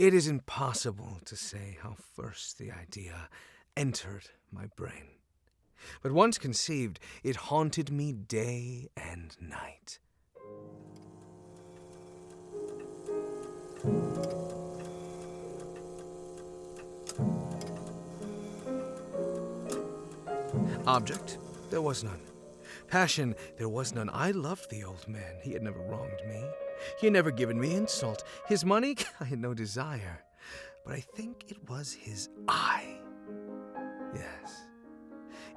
It is impossible to say how first the idea entered my brain. But once conceived, it haunted me day and night. Object, there was none. Passion, there was none. I loved the old man. He had never wronged me. He had never given me insult. His money, I had no desire. But I think it was his eye. Yes,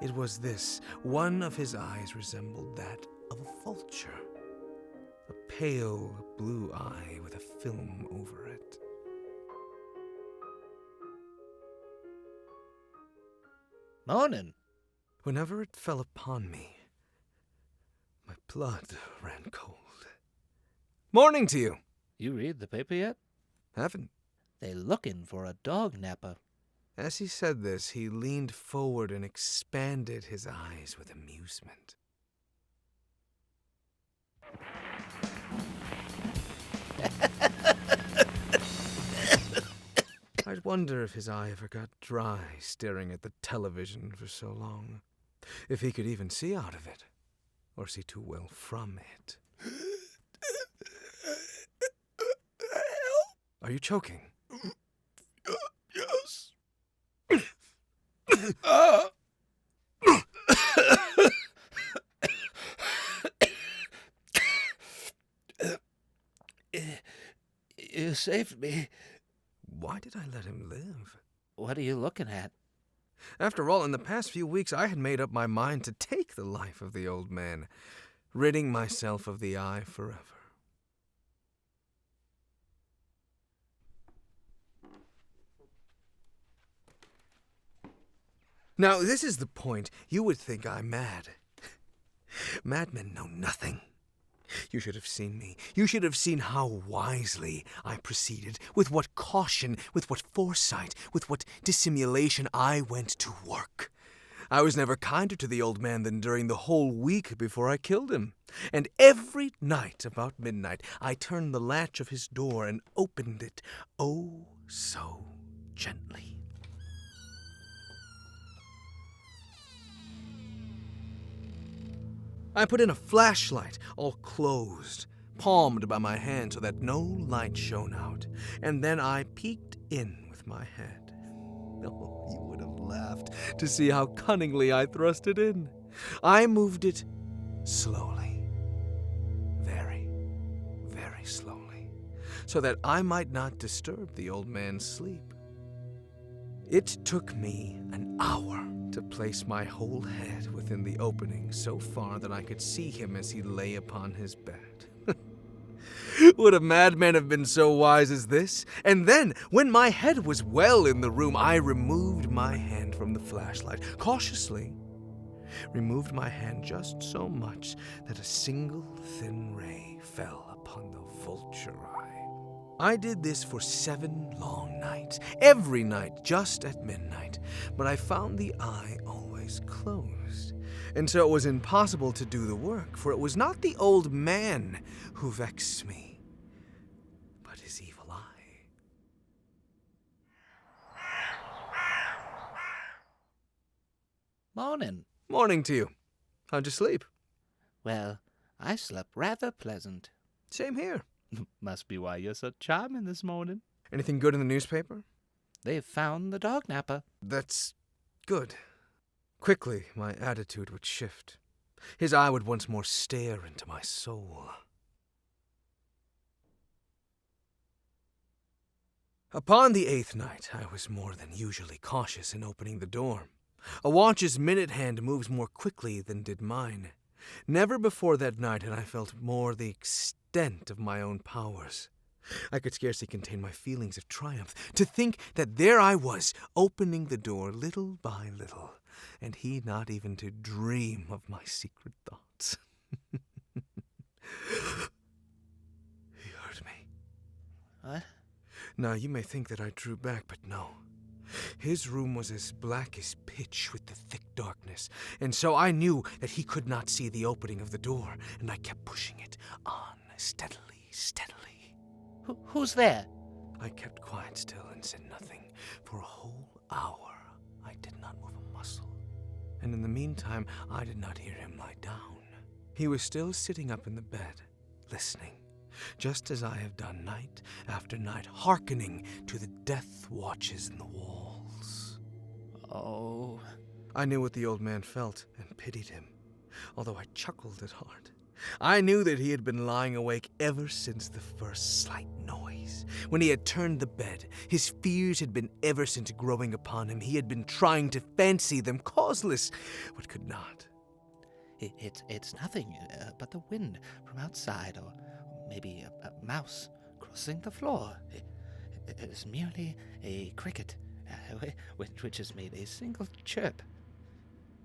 it was this. One of his eyes resembled that of a vulture. A pale blue eye with a film over it. Morning. Whenever it fell upon me, my blood ran cold. Morning to you. You read the paper yet? Haven't. They looking for a dog napper. As he said this, he leaned forward and expanded his eyes with amusement. I'd wonder if his eye ever got dry staring at the television for so long. If he could even see out of it, or see too well from it. Are you choking? Yes. You saved me. Why did I let him live? What are you looking at? After all, in the past few weeks, I had made up my mind to take the life of the old man, ridding myself of the eye forever. Now, this is the point. You would think I'm mad. Madmen know nothing. You should have seen me. You should have seen how wisely I proceeded, with what caution, with what foresight, with what dissimulation I went to work. I was never kinder to the old man than during the whole week before I killed him. And every night about midnight, I turned the latch of his door and opened it, oh so gently. I put in a flashlight, all closed, palmed by my hand so that no light shone out, and then I peeked in with my head. Oh, you would have laughed to see how cunningly I thrust it in. I moved it slowly, very, very slowly, so that I might not disturb the old man's sleep. It took me an hour to place my whole head within the opening so far that I could see him as he lay upon his bed. Would a madman have been so wise as this? And then, when my head was well in the room, I removed my hand from the flashlight, cautiously. Removed my hand just so much that a single thin ray fell upon the vulture eye. I did this for 7 long nights, every night just at midnight, but I found the eye always closed, and so it was impossible to do the work, for it was not the old man who vexed me, but his evil eye. Morning. Morning to you. How'd you sleep? Well, I slept rather pleasant. Same here. Must be why you're so charming this morning. Anything good in the newspaper? They've found the dog napper. That's good. Quickly, my attitude would shift. His eye would once more stare into my soul. Upon the 8th night, I was more than usually cautious in opening the door. A watch's minute hand moves more quickly than did mine. Never before that night had I felt more the extent of my own powers. I could scarcely contain my feelings of triumph. To think that there I was, opening the door little by little, and he not even to dream of my secret thoughts. He heard me. What? Now, you may think that I drew back, but no. His room was as black as pitch with the thick darkness, and so I knew that he could not see the opening of the door, and I kept pushing it on steadily, steadily. Who's there? I kept quite still and said nothing. For a whole hour, I did not move a muscle. And in the meantime, I did not hear him lie down. He was still sitting up in the bed, listening, just as I have done night after night, hearkening to the death watches in the walls. Oh, I knew what the old man felt and pitied him, although I chuckled at heart. I knew that he had been lying awake ever since the first slight noise. When he had turned the bed, his fears had been ever since growing upon him. He had been trying to fancy them causeless, but could not. it's nothing but the wind from outside, or maybe a mouse crossing the floor. It is merely a cricket, which has made a single chirp.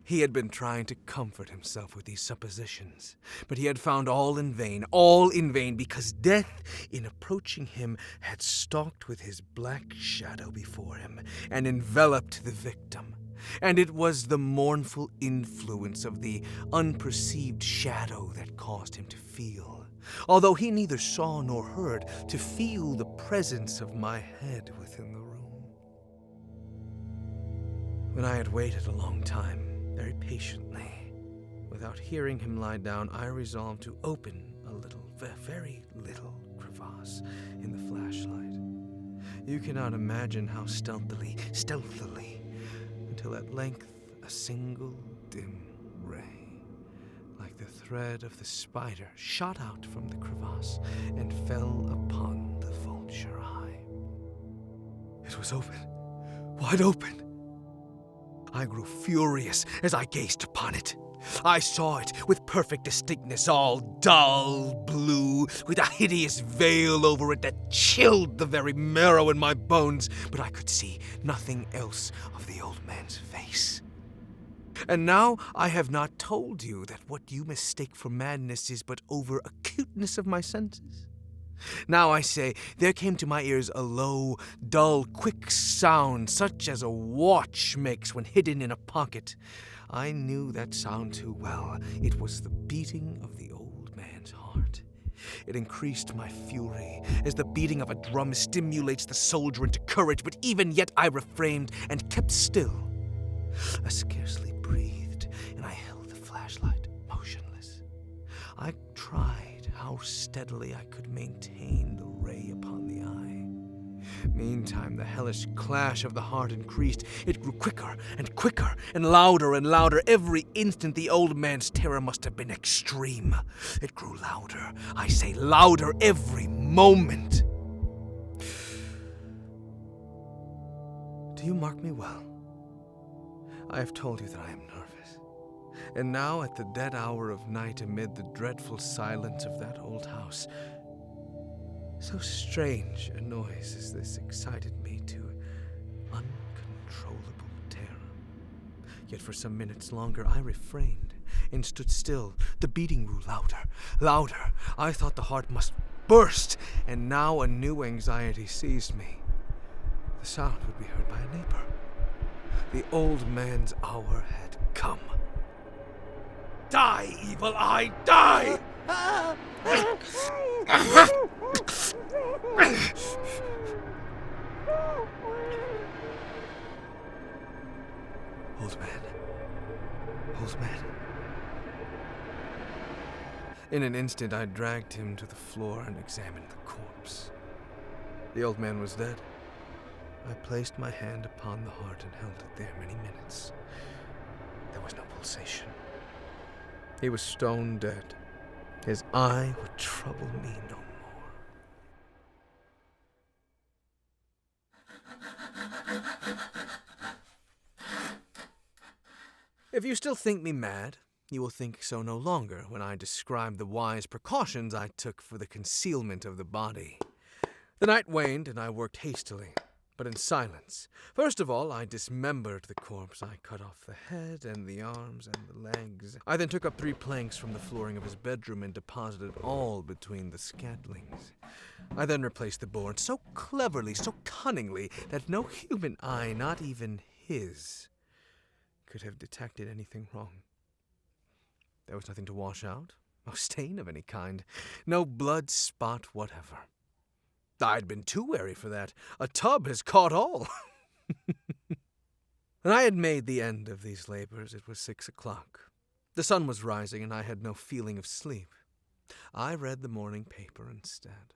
He had been trying to comfort himself with these suppositions, but he had found all in vain, because death, in approaching him, had stalked with his black shadow before him and enveloped the victim. And it was the mournful influence of the unperceived shadow that caused him to feel, although he neither saw nor heard, to feel the presence of my head within the room. When I had waited a long time, very patiently, without hearing him lie down, I resolved to open a little, very little crevasse in the flashlight. You cannot imagine how stealthily, until at length a single dim ray, like the thread of the spider, shot out from the crevasse and fell upon the vulture eye. It was open, wide open. I grew furious as I gazed upon it. I saw it with perfect distinctness, all dull blue, with a hideous veil over it that chilled the very marrow in my bones, but I could see nothing else of the old man's face. And now I have not told you that what you mistake for madness is but over acuteness of my senses. Now I say, there came to my ears a low, dull, quick sound, such as a watch makes when hidden in a pocket. I knew that sound too well. It was the beating of the old man's heart. It increased my fury, as the beating of a drum stimulates the soldier into courage, but even yet I refrained and kept still. I scarcely breathed, and I held the flashlight motionless. I tried how steadily I could maintain the ray upon the eye. Meantime, the hellish clash of the heart increased. It grew quicker and quicker and louder and louder. Every instant the old man's terror must have been extreme. It grew louder, I say louder every moment. Do you mark me well? I have told you that I am nervous. And now, at the dead hour of night, amid the dreadful silence of that old house, so strange a noise as this excited me to uncontrollable terror. Yet for some minutes longer I refrained and stood still. The beating grew louder, louder. I thought the heart must burst, and now a new anxiety seized me. The sound would be heard by a neighbor. The old man's hour had come. Die, evil eye, die! Old man. Old man. In an instant, I dragged him to the floor and examined the corpse. The old man was dead. I placed my hand upon the heart and held it there many minutes. There was no pulsation. He was stone dead. His eye would trouble me no more. If you still think me mad, you will think so no longer when I describe the wise precautions I took for the concealment of the body. The night waned, and I worked hastily, but in silence. First of all, I dismembered the corpse. I cut off the head and the arms and the legs. I then took up 3 planks from the flooring of his bedroom and deposited all between the scantlings. I then replaced the board so cleverly, so cunningly, that no human eye, not even his, could have detected anything wrong. There was nothing to wash out, no stain of any kind, no blood spot whatever. I'd been too wary for that. A tub has caught all. When I had made the end of these labors, it was 6 o'clock. The sun was rising, and I had no feeling of sleep. I read the morning paper instead.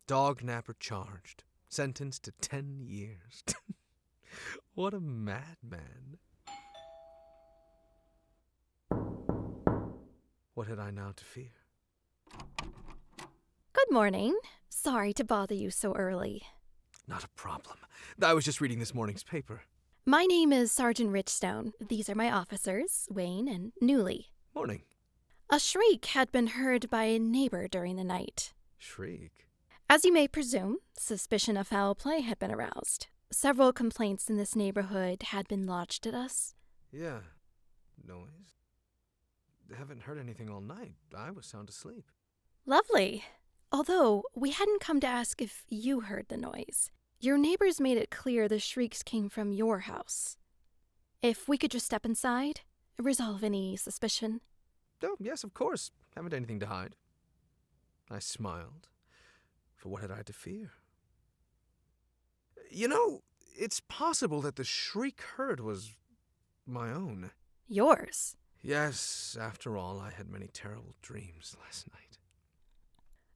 Dog napper charged, sentenced to 10 years. What a madman. What had I now to fear? Good morning. Sorry to bother you so early. Not a problem. I was just reading this morning's paper. My name is Sergeant Richstone. These are my officers, Wayne and Newley. Morning. A shriek had been heard by a neighbor during the night. Shriek? As you may presume, suspicion of foul play had been aroused. Several complaints in this neighborhood had been lodged at us. Yeah. Noise? Haven't heard anything all night. I was sound asleep. Lovely. Although, we hadn't come to ask if you heard the noise. Your neighbors made it clear the shrieks came from your house. If we could just step inside, resolve any suspicion. Oh, yes, of course. Haven't anything to hide. I smiled. For what had I to fear? You know, it's possible that the shriek heard was my own. Yours? Yes, after all, I had many terrible dreams last night.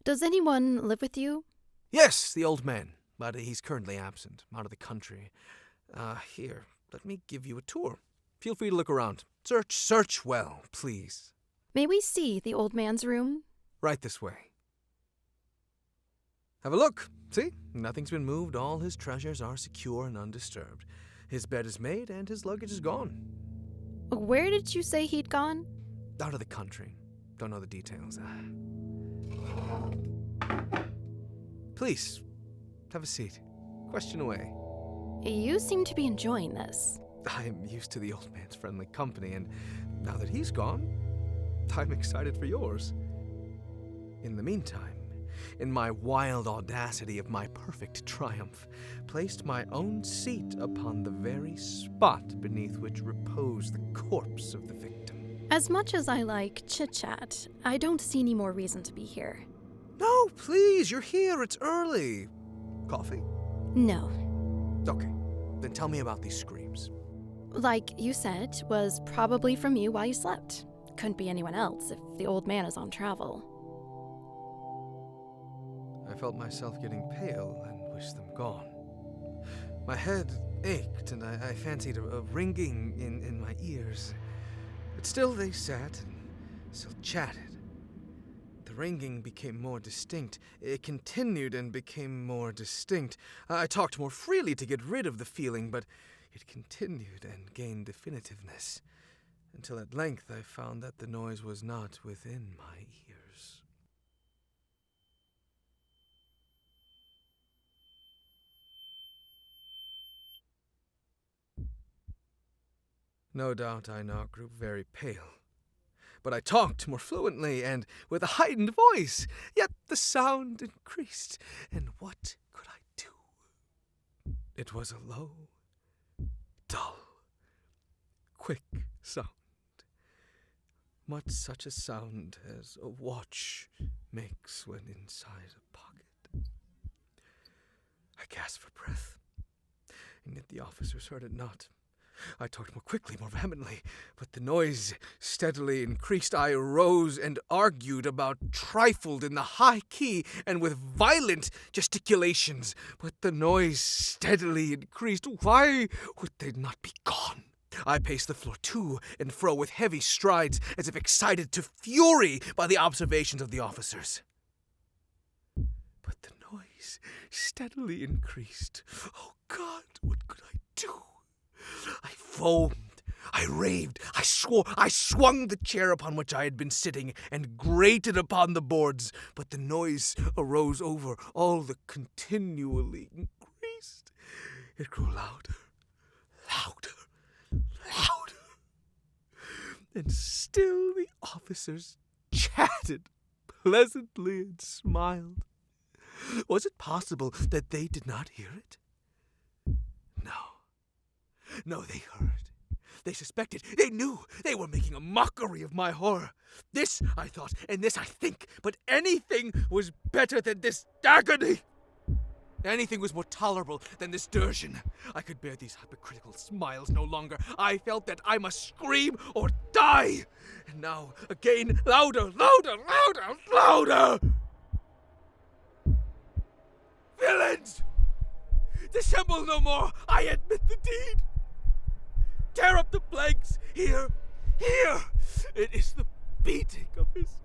Does anyone live with you? Yes, the old man, but he's currently absent, out of the country. Here, let me give you a tour. Feel free to look around. Search well, please. May we see the old man's room? Right this way. Have a look. See? Nothing's been moved. All his treasures are secure and undisturbed. His bed is made and his luggage is gone. Where did you say he'd gone? Out of the country. Don't know the details. Please, have a seat. Question away. You seem to be enjoying this. I'm used to the old man's friendly company, and now that he's gone, I'm excited for yours. In the meantime, in my wild audacity of my perfect triumph, placed my own seat upon the very spot beneath which reposed the corpse of the victim. As much as I like chit-chat, I don't see any more reason to be here. No, please, you're here. It's early. Coffee? No. Okay, then tell me about these screams. Like you said, was probably from you while you slept. Couldn't be anyone else if the old man is on travel. I felt myself getting pale and wished them gone. My head ached, and I fancied a ringing in my ears. But still they sat and still chatted. The ringing became more distinct. It continued and became more distinct. I talked more freely to get rid of the feeling, but it continued and gained definitiveness, until at length I found that the noise was not within my ears. No doubt I now grew very pale. But I talked more fluently and with a heightened voice, yet the sound increased, and what could I do? It was a low, dull, quick sound, much such a sound as a watch makes when inside a pocket. I gasped for breath, and yet the officers heard it not. I talked more quickly, more vehemently, but the noise steadily increased. I arose and argued about trifled in the high key and with violent gesticulations, but the noise steadily increased. Why would they not be gone? I paced the floor to and fro with heavy strides, as if excited to fury by the observations of the officers. But the noise steadily increased. Oh God, what could I do? I foamed, I raved, I swore, I swung the chair upon which I had been sitting and grated upon the boards, but the noise arose over all the continually increased. It grew louder, louder, louder. And still the officers chatted pleasantly and smiled. Was it possible that they did not hear it? No, they heard. They suspected. They knew. They were making a mockery of my horror. This, I thought, and this I think, but anything was better than this agony. Anything was more tolerable than this dirsion. I could bear these hypocritical smiles no longer. I felt that I must scream or die. And now, again, louder, louder, louder, louder! Villains! Dissemble no more! I admit the deed! Tear up the planks! Here! Here! It is the beating of his